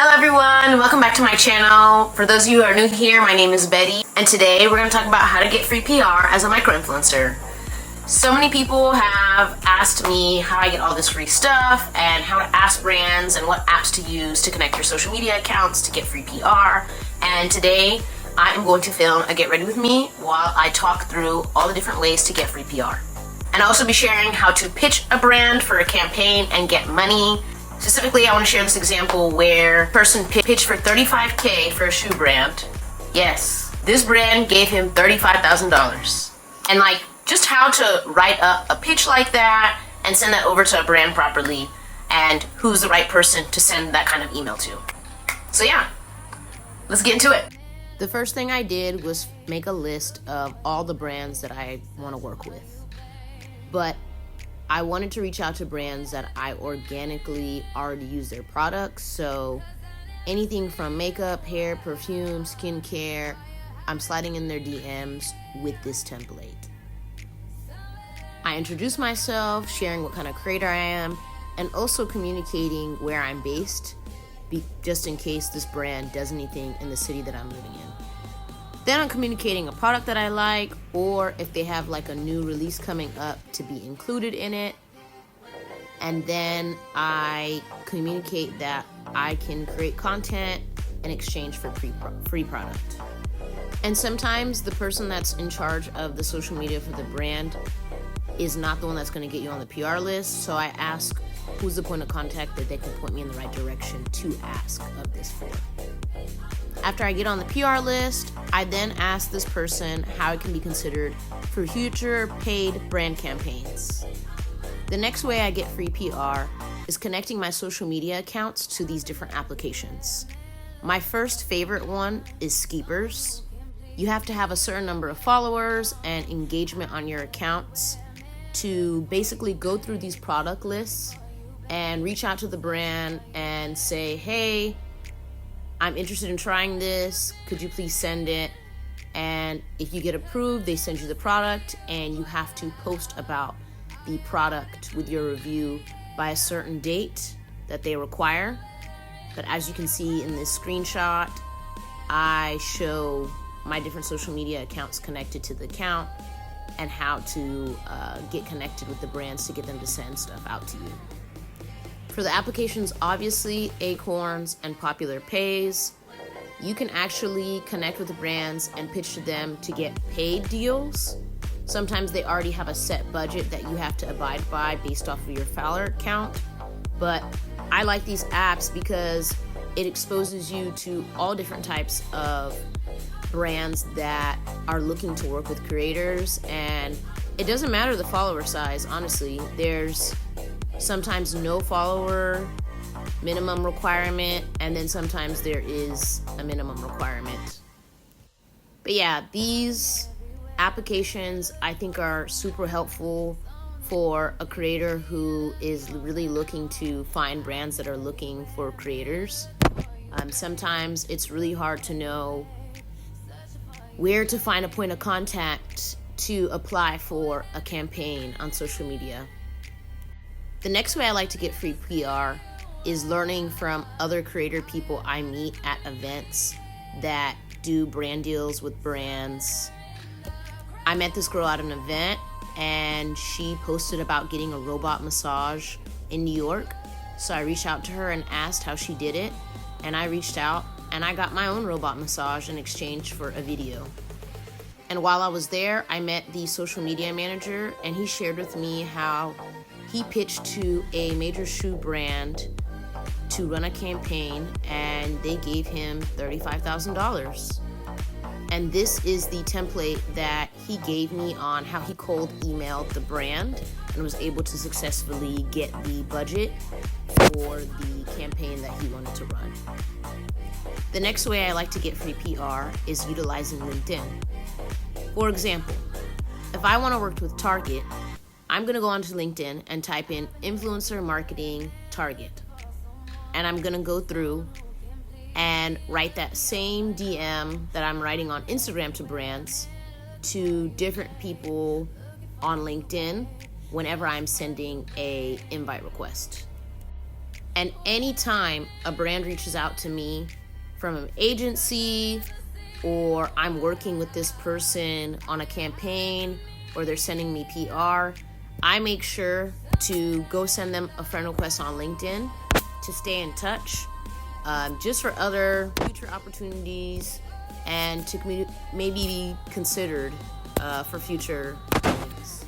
Hello everyone, welcome back to my channel. For those of you who are new here, my name is Betty, and today we're going to talk about how to get free PR as a micro-influencer. So many people have asked me how I get all this free stuff and how to ask brands and what apps to use to connect your social media accounts to get free PR. And today I am going to film a Get Ready With Me while I talk through all the different ways to get free PR. And I'll also be sharing how to pitch a brand for a campaign and get money. Specifically, I want to share this example where a person pitched for $35K for a shoe brand. Yes, this brand gave him $35,000. And just how to write up a pitch like that and send that over to a brand properly, and who's the right person to send that kind of email to. So yeah, let's get into it. The first thing I did was make a list of all the brands that I want to work with. But I wanted to reach out to brands that I organically already use their products. So anything from makeup, hair, perfume, skincare, I'm sliding in their DMs with this template. I introduce myself, sharing what kind of creator I am, and also communicating where I'm based, just in case this brand does anything in the city that I'm living in. Then I'm communicating a product that I like, or if they have a new release coming up to be included in it. And then I communicate that I can create content in exchange for free product. And sometimes the person that's in charge of the social media for the brand is not the one that's going to get you on the PR list. So I ask who's the point of contact that they can point me in the right direction to ask of this for. After I get on the PR list, I then ask this person how it can be considered for future paid brand campaigns. The next way I get free PR is connecting my social media accounts to these different applications. My first favorite one is Skeepers. You have to have a certain number of followers and engagement on your accounts to basically go through these product lists and reach out to the brand and say, hey, I'm interested in trying this. Could you please send it? And if you get approved, they send you the product, and you have to post about the product with your review by a certain date that they require. But as you can see in this screenshot, I show my different social media accounts connected to the account and how to get connected with the brands to get them to send stuff out to you. For the applications, obviously, Acorns and Popular Pays, you can actually connect with the brands and pitch to them to get paid deals. Sometimes they already have a set budget that you have to abide by based off of your follower count. But I like these apps because it exposes you to all different types of brands that are looking to work with creators. And it doesn't matter the follower size, honestly. There's sometimes no follower minimum requirement, and then sometimes there is a minimum requirement. But yeah, these applications I think are super helpful for a creator who is really looking to find brands that are looking for creators. Sometimes it's really hard to know where to find a point of contact to apply for a campaign on social media. The next way I like to get free PR is learning from other creator people I meet at events that do brand deals with brands. I met this girl at an event, and she posted about getting a robot massage in New York. So I reached out to her and asked how she did it, and I reached out and I got my own robot massage in exchange for a video. And while I was there, I met the social media manager, and he shared with me how he pitched to a major shoe brand to run a campaign, and they gave him $35,000. And this is the template that he gave me on how he cold emailed the brand and was able to successfully get the budget for the campaign that he wanted to run. The next way I like to get free PR is utilizing LinkedIn. For example, if I want to work with Target, I'm going to go onto LinkedIn and type in influencer marketing Target. And I'm going to go through and write that same DM that I'm writing on Instagram to brands to different people on LinkedIn whenever I'm sending a invite request. And anytime a brand reaches out to me from an agency, or I'm working with this person on a campaign, or they're sending me PR, I make sure to go send them a friend request on LinkedIn to stay in touch, just for other future opportunities and to maybe be considered for future things.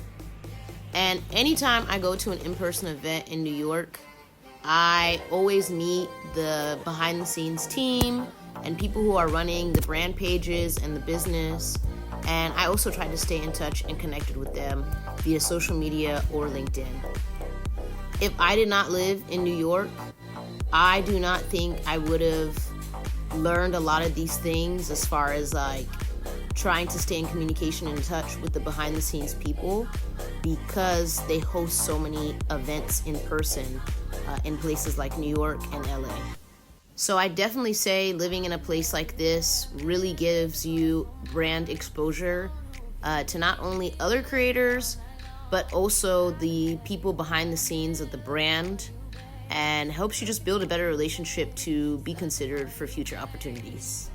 And anytime I go to an in-person event in New York, I always meet the behind-the-scenes team and people who are running the brand pages and the business. And I also try to stay in touch and connected with them via social media or LinkedIn. If I did not live in New York, I do not think I would have learned a lot of these things as far as like trying to stay in communication and in touch with the behind the scenes people, because they host so many events in person in places like New York and LA. So I definitely say living in a place like this really gives you brand exposure to not only other creators, but also the people behind the scenes of the brand, and helps you just build a better relationship to be considered for future opportunities.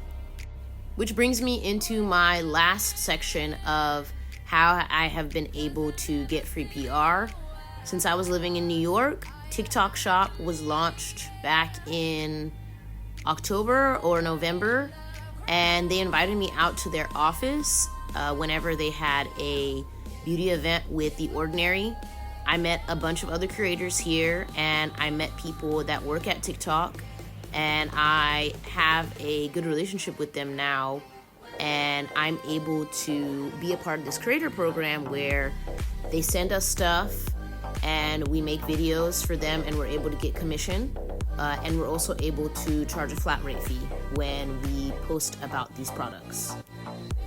Which brings me into my last section of how I have been able to get free PR. Since I was living in New York, TikTok Shop was launched back in October or November, and they invited me out to their office whenever they had a beauty event with The Ordinary. I met a bunch of other creators here, and I met people that work at TikTok, and I have a good relationship with them now, and I'm able to be a part of this creator program where they send us stuff and we make videos for them, and we're able to get commission, and we're also able to charge a flat rate fee when we post about these products.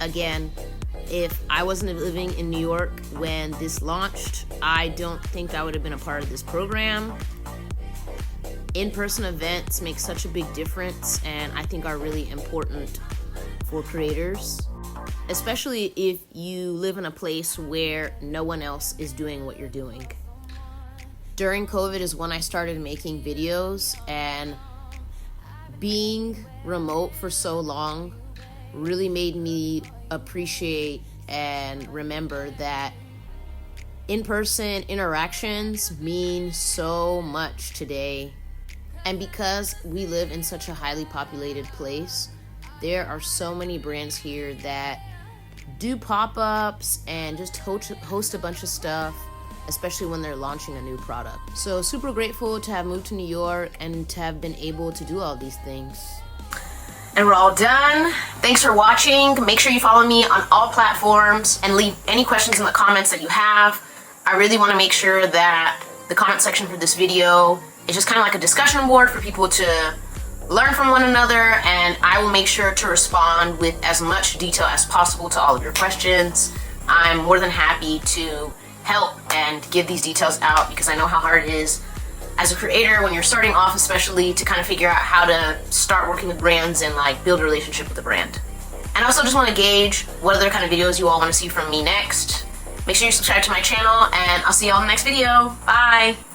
Again, if I wasn't living in New York when this launched, I don't think I would have been a part of this program. In-person events make such a big difference, and I think are really important for creators, especially if you live in a place where no one else is doing what you're doing. During COVID is when I started making videos, and being remote for so long really made me appreciate and remember that in-person interactions mean so much today. And because we live in such a highly populated place, there are so many brands here that do pop-ups and just host a bunch of stuff, especially when they're launching a new product. So super grateful to have moved to New York and to have been able to do all these things. And we're all done. Thanks for watching. Make sure you follow me on all platforms and leave any questions in the comments that you have. I really want to make sure that the comment section for this video is just kind of like a discussion board for people to learn from one another, and I will make sure to respond with as much detail as possible to all of your questions. I'm more than happy to help and give these details out, because I know how hard it is as a creator when you're starting off, especially to kind of figure out how to start working with brands and like build a relationship with the brand. And I also just want to gauge what other kind of videos you all want to see from me next. Make sure you subscribe to my channel, and I'll see you all in the next video. Bye!